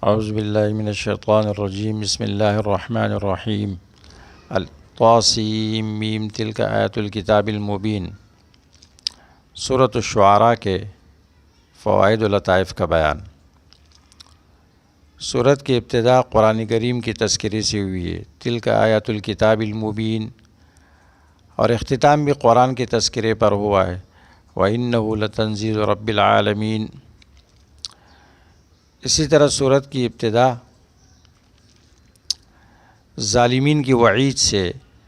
اعوذ باللہ من الشیطان الرجیم بسم اللہ الرحمن الرحیم طاسیم میم تلک آیات الکتاب المبین۔ سورۃ الشعراء کے فوائد و لطائف کا بیان۔ سورت کی ابتدا قرآن کریم کی تذکرے سے ہوئی ہے، تلک آیات الکتاب المبین، اور اختتام بھی قرآن کے تذکرے پر ہوا ہے، وَإِنَّهُ لَتَنزِيلُ رَبِّ الْعَالَمِينَ۔ اسی طرح سورت کی ابتدا ظالمین کی وعید سے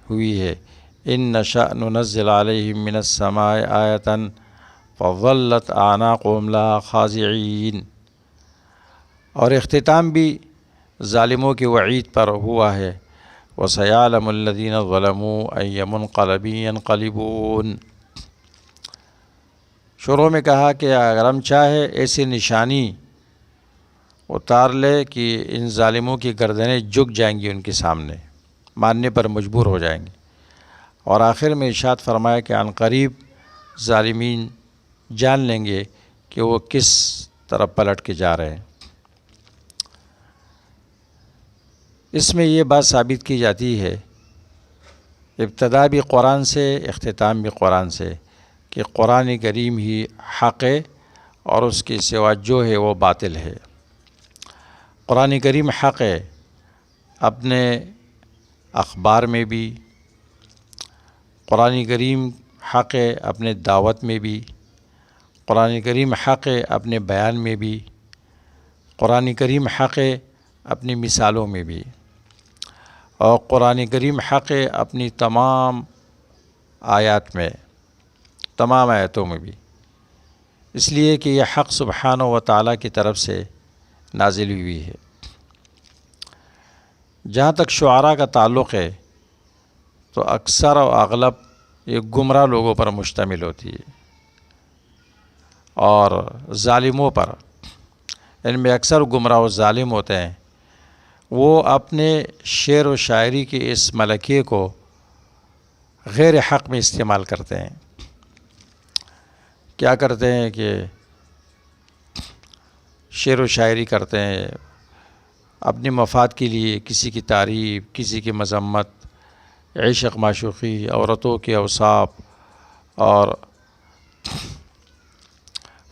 ہوئی ہے، إِن نَشَأْ نُنَزِّلْ عَلَيْهِم مِّنَ السَّمَاءِ آیَةً فَظَلَّتْ أَعْنَاقُهُمْ لَهَا خَاضِعِينَ، اور اختتام بھی ظالموں کی وعید پر ہوا ہے، وَسَيَعْلَمُ الَّذِينَ ظَلَمُوا أَيَّ مُنقَلَبٍ يَنقَلِبُونَ۔ شروع میں کہا کہ اگر ہم چاہے ایسی نشانی اتار لے کہ ان ظالموں کی گردنیں جھک جائیں گی، ان کے سامنے ماننے پر مجبور ہو جائیں گے، اور آخر میں ارشاد فرمایا کہ عن قریب ظالمین جان لیں گے کہ وہ کس طرف پلٹ کے جا رہے ہیں۔ اس میں یہ بات ثابت کی جاتی ہے، ابتدا بھی قرآن سے اختتام بھی قرآن سے، کہ قرآن کریم ہی حق ہے اور اس کے سوا جو ہے وہ باطل ہے۔ قرآن کریم حق ہے اپنے اخبار میں بھی، قرآن کریم حق ہے اپنے دعوت میں بھی، قرآن کریم حق ہے اپنے بیان میں بھی، قرآن کریم حق ہے اپنی مثالوں میں بھی، اور قرآن کریم حق ہے اپنی تمام آیات میں، تمام آیتوں میں بھی، اس لیے کہ یہ حق سبحانہ و تعالیٰ کی طرف سے نازل ہوئی ہے۔ جہاں تک شعراء کا تعلق ہے تو اکثر و اغلب یہ گمراہ لوگوں پر مشتمل ہوتی ہے اور ظالموں پر، ان میں اکثر گمراہ و ظالم ہوتے ہیں۔ وہ اپنے شعر و شاعری کے اس ملکے کو غیر حق میں استعمال کرتے ہیں۔ کیا کرتے ہیں کہ شعر و شاعری کرتے ہیں اپنے مفاد کے لیے، کسی کی تعریف، کسی کی مذمت، عشق معشوقی، عورتوں کے اوصاف اور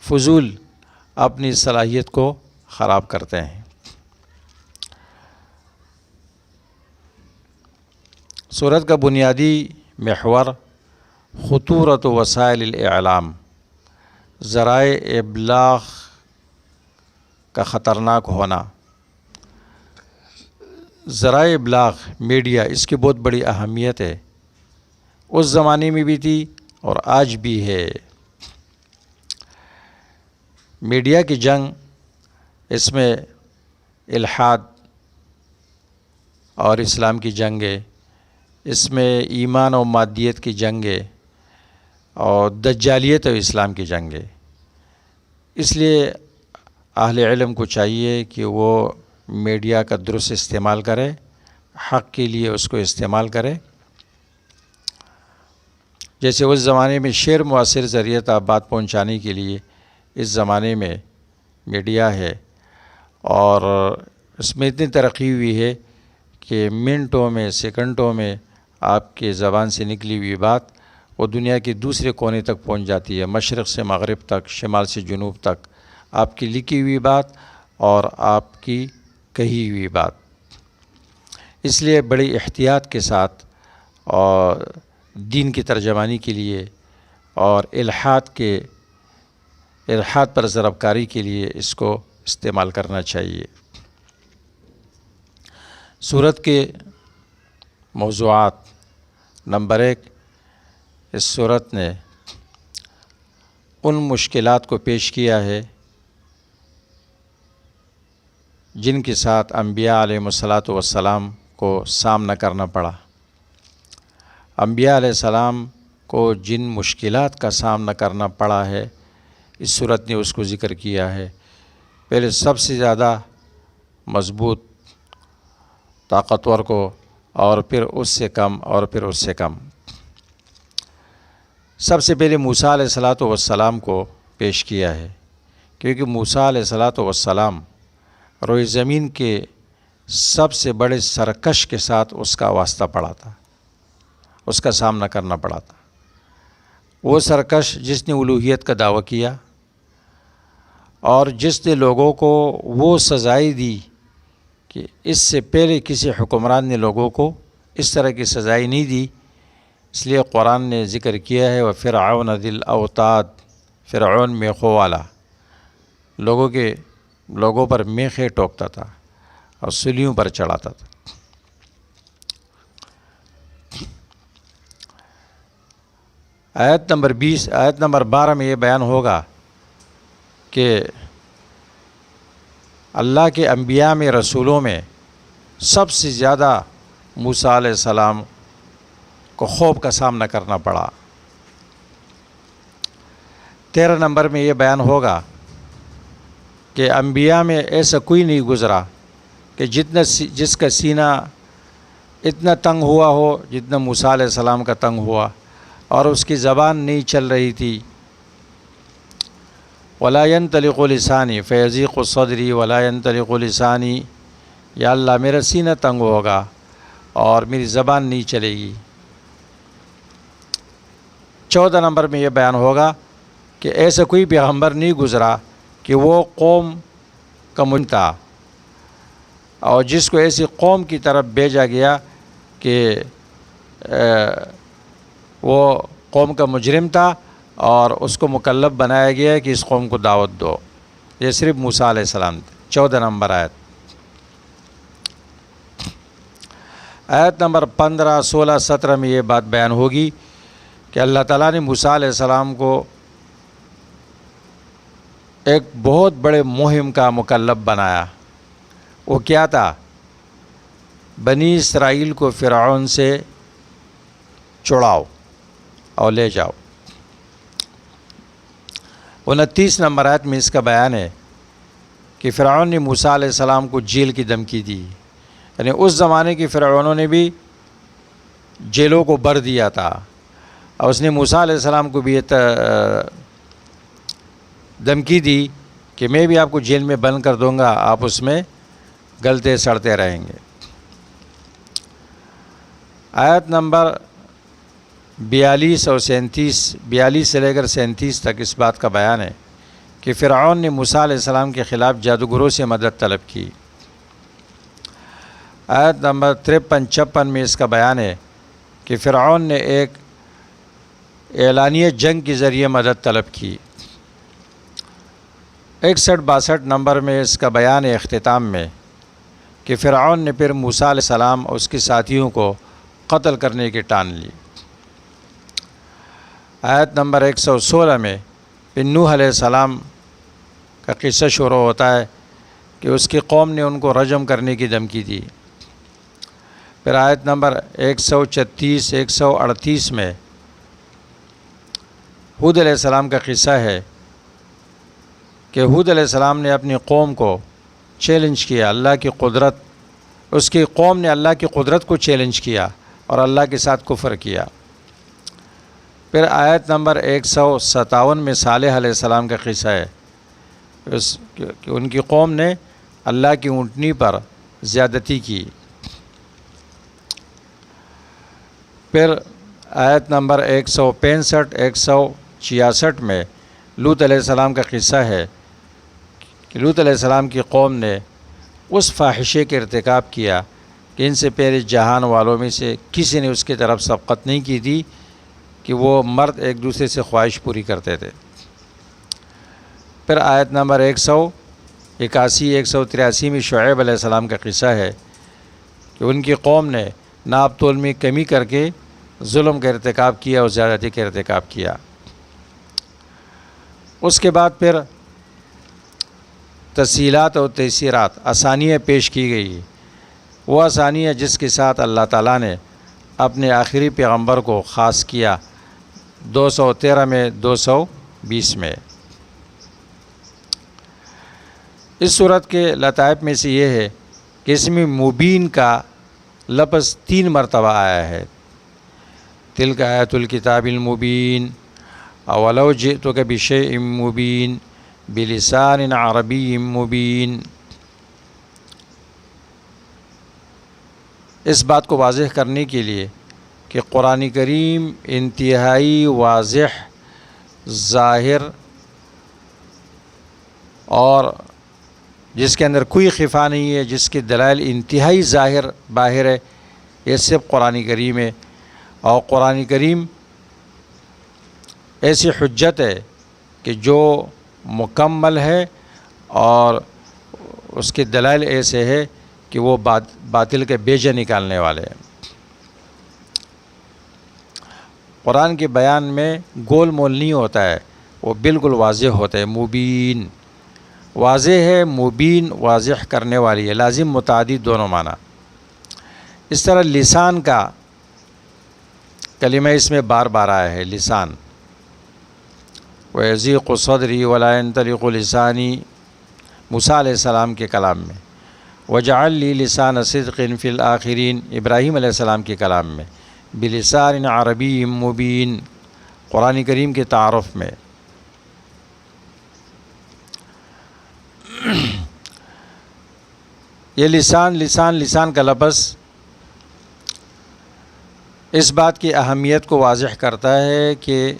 فضول اپنی صلاحیت کو خراب کرتے ہیں۔ سورت کا بنیادی محور خطورت وسائل الاعلام، ذرائع ابلاغ کا خطرناک ہونا۔ ذرائع ابلاغ میڈیا، اس کی بہت بڑی اہمیت ہے، اس زمانے میں بھی تھی اور آج بھی ہے۔ میڈیا کی جنگ، اس میں الحاد اور اسلام کی جنگ ہے، اس میں ایمان و مادیت کی جنگ ہے، اور دجالیت و اسلام کی جنگ ہے۔ اس لیے اہل علم کو چاہیے کہ وہ میڈیا کا درست استعمال کرے، حق کے لیے اس کو استعمال کرے۔ جیسے اس زمانے میں شعر مؤثر ذریعہ تھا بات پہنچانے کے لیے، اس زمانے میں میڈیا ہے، اور اس میں اتنی ترقی ہوئی ہے کہ منٹوں میں، سیکنڈوں میں آپ کے زبان سے نکلی ہوئی بات وہ دنیا کے دوسرے کونے تک پہنچ جاتی ہے، مشرق سے مغرب تک، شمال سے جنوب تک، آپ کی لکھی ہوئی بات اور آپ کی کہی ہوئی بات۔ اس لیے بڑی احتیاط کے ساتھ اور دین کی ترجمانی کے لیے اور الحاد پر ضرب کاری کے لیے اس کو استعمال کرنا چاہیے۔ سورت کے موضوعات، نمبر 1، اس سورت نے ان مشکلات کو پیش کیا ہے جن کے ساتھ انبیاء علیہ السلام کو سامنا کرنا پڑا۔ انبیاء علیہ السلام کو جن مشکلات کا سامنا کرنا پڑا ہے، اس سورت نے اس کو ذکر کیا ہے۔ پہلے سب سے زیادہ مضبوط، طاقتور کو، اور پھر اس سے کم، اور پھر اس سے کم۔ سب سے پہلے موسیٰ علیہ السلام کو پیش کیا ہے، کیونکہ موسیٰ علیہ السلام روئے زمین کے سب سے بڑے سرکش کے ساتھ اس کا واسطہ پڑا تھا، اس کا سامنا کرنا پڑا تھا۔ وہ سرکش جس نے الوہیت کا دعویٰ کیا اور جس نے لوگوں کو وہ سزائیں دی کہ اس سے پہلے کسی حکمران نے لوگوں کو اس طرح کی سزائیں نہیں دی، اس لیے قرآن نے ذکر کیا ہے وَفِرْعَوْنَ ذِی الْأَوْتَادِ، فرعون میخوں والا، لوگوں پر میخیں ٹوکتا تھا اور سلیوں پر چڑھاتا تھا۔ آیت نمبر 12 میں یہ بیان ہوگا کہ اللہ کے انبیاء میں، رسولوں میں سب سے زیادہ موسیٰ علیہ السلام کو خوف کا سامنا کرنا پڑا۔ 13 نمبر میں یہ بیان ہوگا کہ انبیاء میں ایسا کوئی نہیں گزرا کہ جس کا سینہ اتنا تنگ ہوا ہو جتنا موسیٰ علیہ السلام کا تنگ ہوا، اور اس کی زبان نہیں چل رہی تھی۔ وَلَا يَنْطَلِقُ لِسَانِي فَيَضِيقُ صَدْرِي وَلَا يَنْطَلِقُ لِسَانِي، یا اللہ میرا سینہ تنگ ہوگا اور میری زبان نہیں چلے گی۔ 14 نمبر میں یہ بیان ہوگا کہ ایسا کوئی پیغمبر نہیں گزرا کہ وہ قوم کا منکر تھا، اور جس کو ایسی قوم کی طرف بھیجا گیا کہ وہ قوم کا مجرم تھا اور اس کو مکلف بنایا گیا کہ اس قوم کو دعوت دو۔ یہ صرف موسیٰ علیہ السلام تھے۔ 14 نمبر آیت نمبر 15، 16، 17 میں یہ بات بیان ہوگی کہ اللہ تعالیٰ نے موسیٰ علیہ السلام کو ایک بہت بڑے مہم کا مکلف بنایا۔ وہ کیا تھا؟ بنی اسرائیل کو فرعون سے چھڑاؤ اور لے جاؤ۔ 29 نمبر آیت میں اس کا بیان ہے کہ فرعون نے موسیٰ علیہ السلام کو جیل کی دھمکی دی، یعنی اس زمانے کے فرعونوں نے بھی جیلوں کو بھر دیا تھا، اور اس نے موسیٰ علیہ السلام کو بھی یہ دھمکی دی کہ میں بھی آپ کو جیل میں بند کر دوں گا، آپ اس میں گلتے سڑتے رہیں گے۔ آیت نمبر 42 اور 42 سے لے کر 37 تک اس بات کا بیان ہے کہ فرعون نے موسیٰ علیہ السلام کے خلاف جادوگروں سے مدد طلب کی۔ آیت نمبر 53-56 میں اس کا بیان ہے کہ فرعون نے ایک اعلانیہ جنگ کے ذریعے مدد طلب کی۔ 61-62 نمبر میں اس کا بیان ہے اختتام میں کہ فرعون نے پھر موسیٰ علیہ السلام اور اس کے ساتھیوں کو قتل کرنے کی ٹان لی۔ آیت نمبر 116 میں پھر نوح علیہ السلام کا قصہ شروع ہوتا ہے کہ اس کی قوم نے ان کو رجم کرنے کی دھمکی دی۔ پھر آیت نمبر 136، 138 میں ہود علیہ السلام کا قصہ ہے کہ ہود علیہ السلام نے اپنی قوم کو چیلنج کیا، اللہ کی قدرت، اس کی قوم نے اللہ کی قدرت کو چیلنج کیا اور اللہ کے ساتھ کفر کیا۔ پھر آیت نمبر 157 میں صالح علیہ السلام کا قصہ ہے کہ ان کی قوم نے اللہ کی اونٹنی پر زیادتی کی۔ پھر آیت نمبر 165، 166 میں لوط علیہ السلام کا قصہ ہے کہ لوط علیہ السلام کی قوم نے اس فاحشے کے ارتکاب کیا کہ ان سے پہلے جہان والوں میں سے کسی نے اس کی طرف سبقت نہیں کی تھی کہ وہ مرد ایک دوسرے سے خواہش پوری کرتے تھے۔ پھر آیت نمبر 181، 183 میں شعیب علیہ السلام کا قصہ ہے کہ ان کی قوم نے ناپ تول میں کمی کر کے ظلم کا ارتکاب کیا اور زیادتی کا ارتکاب کیا۔ اس کے بعد پھر تسہیلات اور تیسیرات، آسانیاں پیش کی گئی، وہ آسانیاں جس کے ساتھ اللہ تعالیٰ نے اپنے آخری پیغمبر کو خاص کیا 213 میں 220 میں۔ اس صورت کے لطائف میں سے یہ ہے کہ اس میں مبین کا لفظ 3 مرتبہ آیا ہے۔ تلک آیت الکتاب المبین، اولو جئتک بشیء مبین بلسان عربی مبین۔ اس بات کو واضح کرنے کے لیے کہ قرآن کریم انتہائی واضح، ظاہر اور جس کے اندر کوئی خفا نہیں ہے، جس کے دلائل انتہائی ظاہر باہر ہے، یہ صرف قرآن کریم ہے۔ اور قرآن کریم ایسی حجت ہے کہ جو مکمل ہے اور اس کے دلائل ایسے ہے کہ وہ باطل کے بیجے نکالنے والے ہیں۔ قرآن کے بیان میں گول مول نہیں ہوتا ہے، وہ بالکل واضح ہوتا ہے، مبین واضح ہے، مبین واضح کرنے والی ہے، لازم متعدی دونوں معنی۔ اس طرح لسان کا کلمہ اس میں بار بار آیا ہے، لسان، وَيَضِيقُ صَدْرِي وَلَا يَنطَلِقُ لِسَانِي، موسیٰ علیہ السلام کے کلام میں، وَاجْعَل لِّي لِسَانَ صِدْقٍ فِي الْآخِرِينَ، ابراہیم علیہ السلام کے کلام میں، بِلِسَانٍ عَرَبِيٍّ مُبِينٍ، قرآن کریم کے تعارف میں۔ یہ لسان کا لفظ اس بات کی اہمیت کو واضح کرتا ہے کہ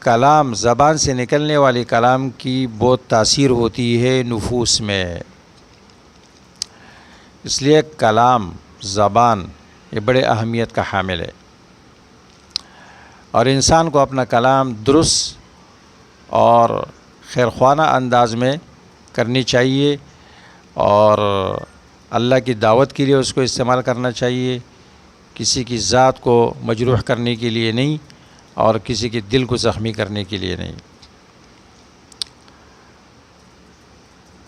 کلام، زبان سے نکلنے والی کلام کی بہت تاثیر ہوتی ہے نفوس میں۔ اس لیے کلام، زبان یہ بڑے اہمیت کا حامل ہے، اور انسان کو اپنا کلام درست اور خیرخواہ انداز میں کرنی چاہیے، اور اللہ کی دعوت کے لیے اس کو استعمال کرنا چاہیے، کسی کی ذات کو مجروح کرنے کے لیے نہیں، اور کسی کے دل کو زخمی کرنے کے لیے نہیں۔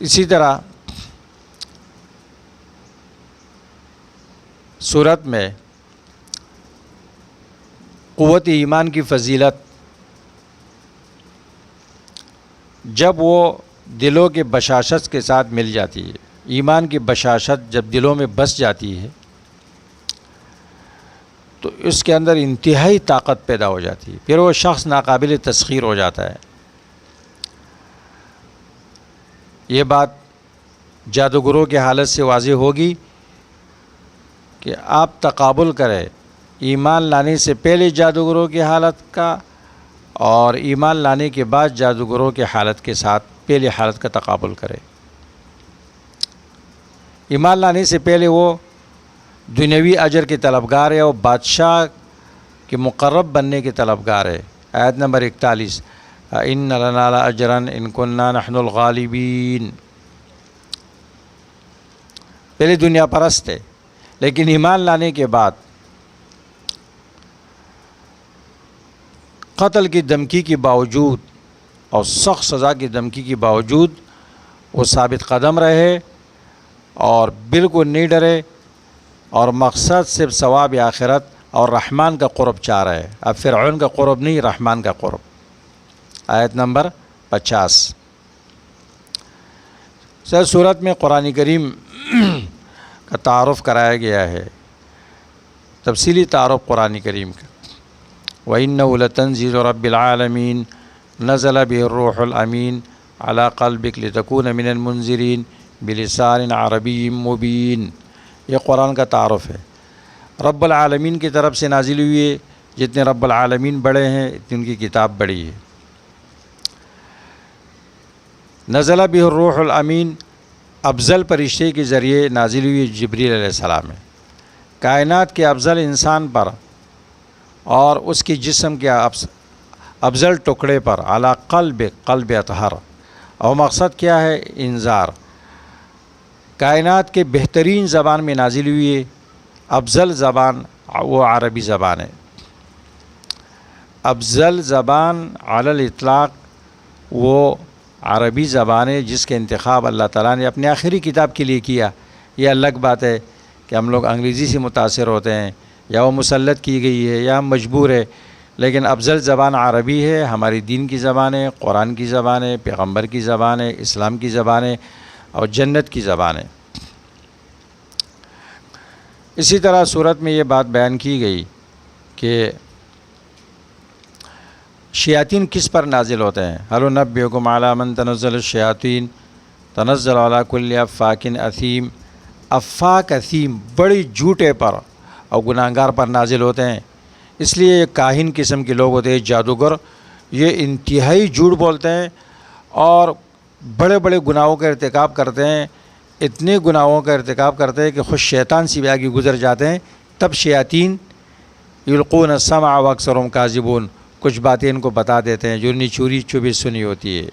اسی طرح سورت میں قوت ایمان کی فضیلت جب وہ دلوں کے بشاشت کے ساتھ مل جاتی ہے، ایمان کی بشاشت جب دلوں میں بس جاتی ہے تو اس کے اندر انتہائی طاقت پیدا ہو جاتی ہے، پھر وہ شخص ناقابل تسخیر ہو جاتا ہے۔ یہ بات جادوگروں کی حالت سے واضح ہوگی کہ آپ تقابل کریں ایمان لانے سے پہلے جادوگروں کی حالت کا اور ایمان لانے کے بعد جادوگروں کی حالت کے ساتھ پہلی حالت کا تقابل کریں۔ ایمان لانے سے پہلے وہ دنیوی اجر کے طلبگار ہے اور بادشاہ کے مقرب بننے کے طلبگار ہے۔ آیت نمبر 41، إِنَّ لَنَا لَأَجْرًا إِن كُنَّا نَحْنُ الْغَالِبِينَ، پہلے دنیا پرست ہے، لیکن ایمان لانے کے بعد قتل کی دھمکی کے باوجود اور سخت سزا کی دھمکی کے باوجود وہ ثابت قدم رہے اور بالکل نہیں ڈرے، اور مقصد صرف ثواب آخرت اور رحمان کا قرب چاہ رہے۔ اب فرعون کا قرب نہیں، رحمان کا قرب۔ آیت نمبر 50۔ سورت میں قرآن کریم کا تعارف کرایا گیا ہے، تفصیلی تعارف قرآن کریم کا۔ وَإِنَّهُ لَتَنزِيلُ رَبِّ الْعَالَمِينَ نَزَلَ بِهِ الرُّوحُ الْأَمِينُ عَلَى قَلْبِكَ لِتَكُونَ مِنَ الْمُنذِرِينَ بِلِسَانٍ عَرَبِيٍّ مُبِينٍ، یہ قرآن کا تعارف ہے۔ رب العالمین کی طرف سے نازل ہوئی ہے، جتنے رب العالمین بڑے ہیں اتنی ان کی کتاب بڑی ہے۔ نزل بہ الروح الامین، افضل فرشتے کے ذریعے نازل ہوئی جبریل علیہ السلام ہے، کائنات کے افضل انسان پر اور اس کی جسم کے افضل ٹکڑے پر، علی قلب اطہر، اور مقصد کیا ہے؟ انذار۔ کائنات کے بہترین زبان میں نازل ہوئی ہے، افضل زبان وہ عربی زبان ہے، افضل زبان علی الاطلاق وہ عربی زبان ہے، جس کے انتخاب اللہ تعالیٰ نے اپنے آخری کتاب کے لیے کیا۔ یہ الگ بات ہے کہ ہم لوگ انگریزی سے متاثر ہوتے ہیں، یا وہ مسلط کی گئی ہے، یا ہم مجبور ہے، لیکن افضل زبان عربی ہے، ہماری دین کی زبان ہے، قرآن کی زبان ہے، پیغمبر کی زبان ہے، اسلام کی زبان ہے، اور جنت کی زبان ہے۔ اسی طرح صورت میں یہ بات بیان کی گئی کہ شیاطین کس پر نازل ہوتے ہیں۔ هل ننبئکم علی من تنزل الشیاطین تنزل علی کل افاک اثیم، افاک اثیم بڑی جھوٹے پر اور گناہگار پر نازل ہوتے ہیں۔ اس لیے یہ کاہن قسم کے لوگ ہوتے ہیں، جادوگر، یہ انتہائی جھوٹ بولتے ہیں اور بڑے بڑے گناہوں کا ارتکاب کرتے ہیں، اتنے گناہوں کا ارتکاب کرتے ہیں کہ خود شیطان سے بھی آگے گزر جاتے ہیں۔ تب شیاطین یلقون السمع واکثرهم کاذبون، کچھ باتیں ان کو بتا دیتے ہیں جو انہیں چوری چھپی سنی ہوتی ہے۔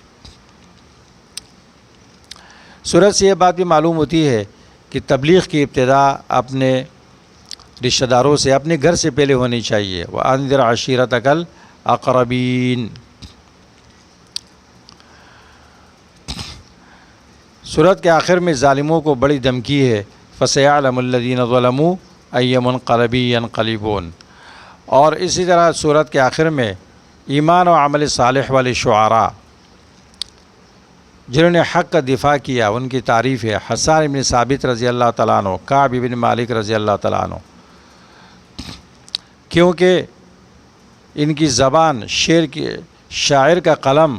سورت سے یہ بات بھی معلوم ہوتی ہے کہ تبلیغ کی ابتدا اپنے رشتہ داروں سے، اپنے گھر سے پہلے ہونی چاہیے۔ وَأَنذِرْ عَشِيرَتَكَ الْأَقْرَبِينَ۔ سورت کے آخر میں ظالموں کو بڑی دھمکی ہے، فَسَيَعْلَمُ الَّذِينَ ظَلَمُوا أَيَّ مُنقَلَبٍ يَنقَلِبُونَ۔ اور اسی طرح سورت کے آخر میں ایمان و عمل صالح والے شعراء جنہوں نے حق کا دفاع کیا، ان کی تعریف ہے۔ حسان بن ثابت رضی اللہ تعالیٰ عنہ، کعب بن مالک رضی اللہ تعالیٰ عنہ، کیونکہ ان کی زبان شاعر کا قلم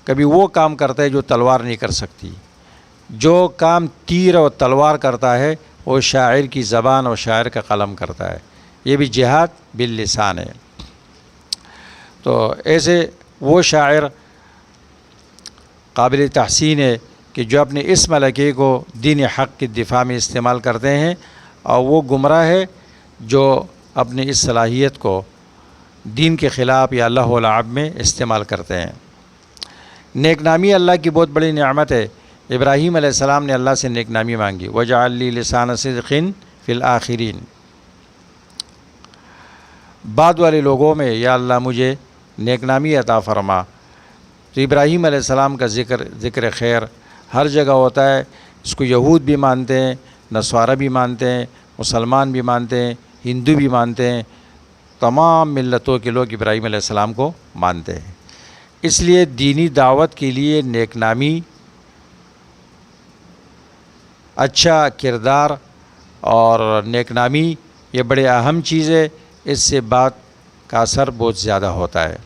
کبھی وہ کام کرتا ہے جو تلوار نہیں کر سکتی، جو کام تیر اور تلوار کرتا ہے وہ شاعر کی زبان اور شاعر کا قلم کرتا ہے۔ یہ بھی جہاد باللسان ہے۔ تو ایسے وہ شاعر قابل تحسین ہے کہ جو اپنے اس ملکے کو دین حق کی دفاع میں استعمال کرتے ہیں، اور وہ گمراہ ہے جو اپنے اس صلاحیت کو دین کے خلاف یا اللہ والعب میں استعمال کرتے ہیں۔ نیک نامی اللہ کی بہت بڑی نعمت ہے۔ ابراہیم علیہ السلام نے اللہ سے نیک نامی مانگی، وَجَعَلْ لِي لِسَانَ صِدْقٍ فِي الْآخِرِينَ۔ بعد والے لوگوں میں یا اللہ مجھے نیک نامی عطا فرما۔ تو ابراہیم علیہ السلام کا ذکر خیر ہر جگہ ہوتا ہے۔ اس کو یہود بھی مانتے ہیں، نصارہ بھی مانتے ہیں، مسلمان بھی مانتے ہیں، ہندو بھی مانتے ہیں، تمام ملتوں کے لوگ ابراہیم علیہ السلام کو مانتے ہیں۔ اس لیے دینی دعوت کے لیے نیک نامی، اچھا کردار اور نیک نامی یہ بڑے اہم چیز ہے۔ اس سے بات کا اثر بہت زیادہ ہوتا ہے۔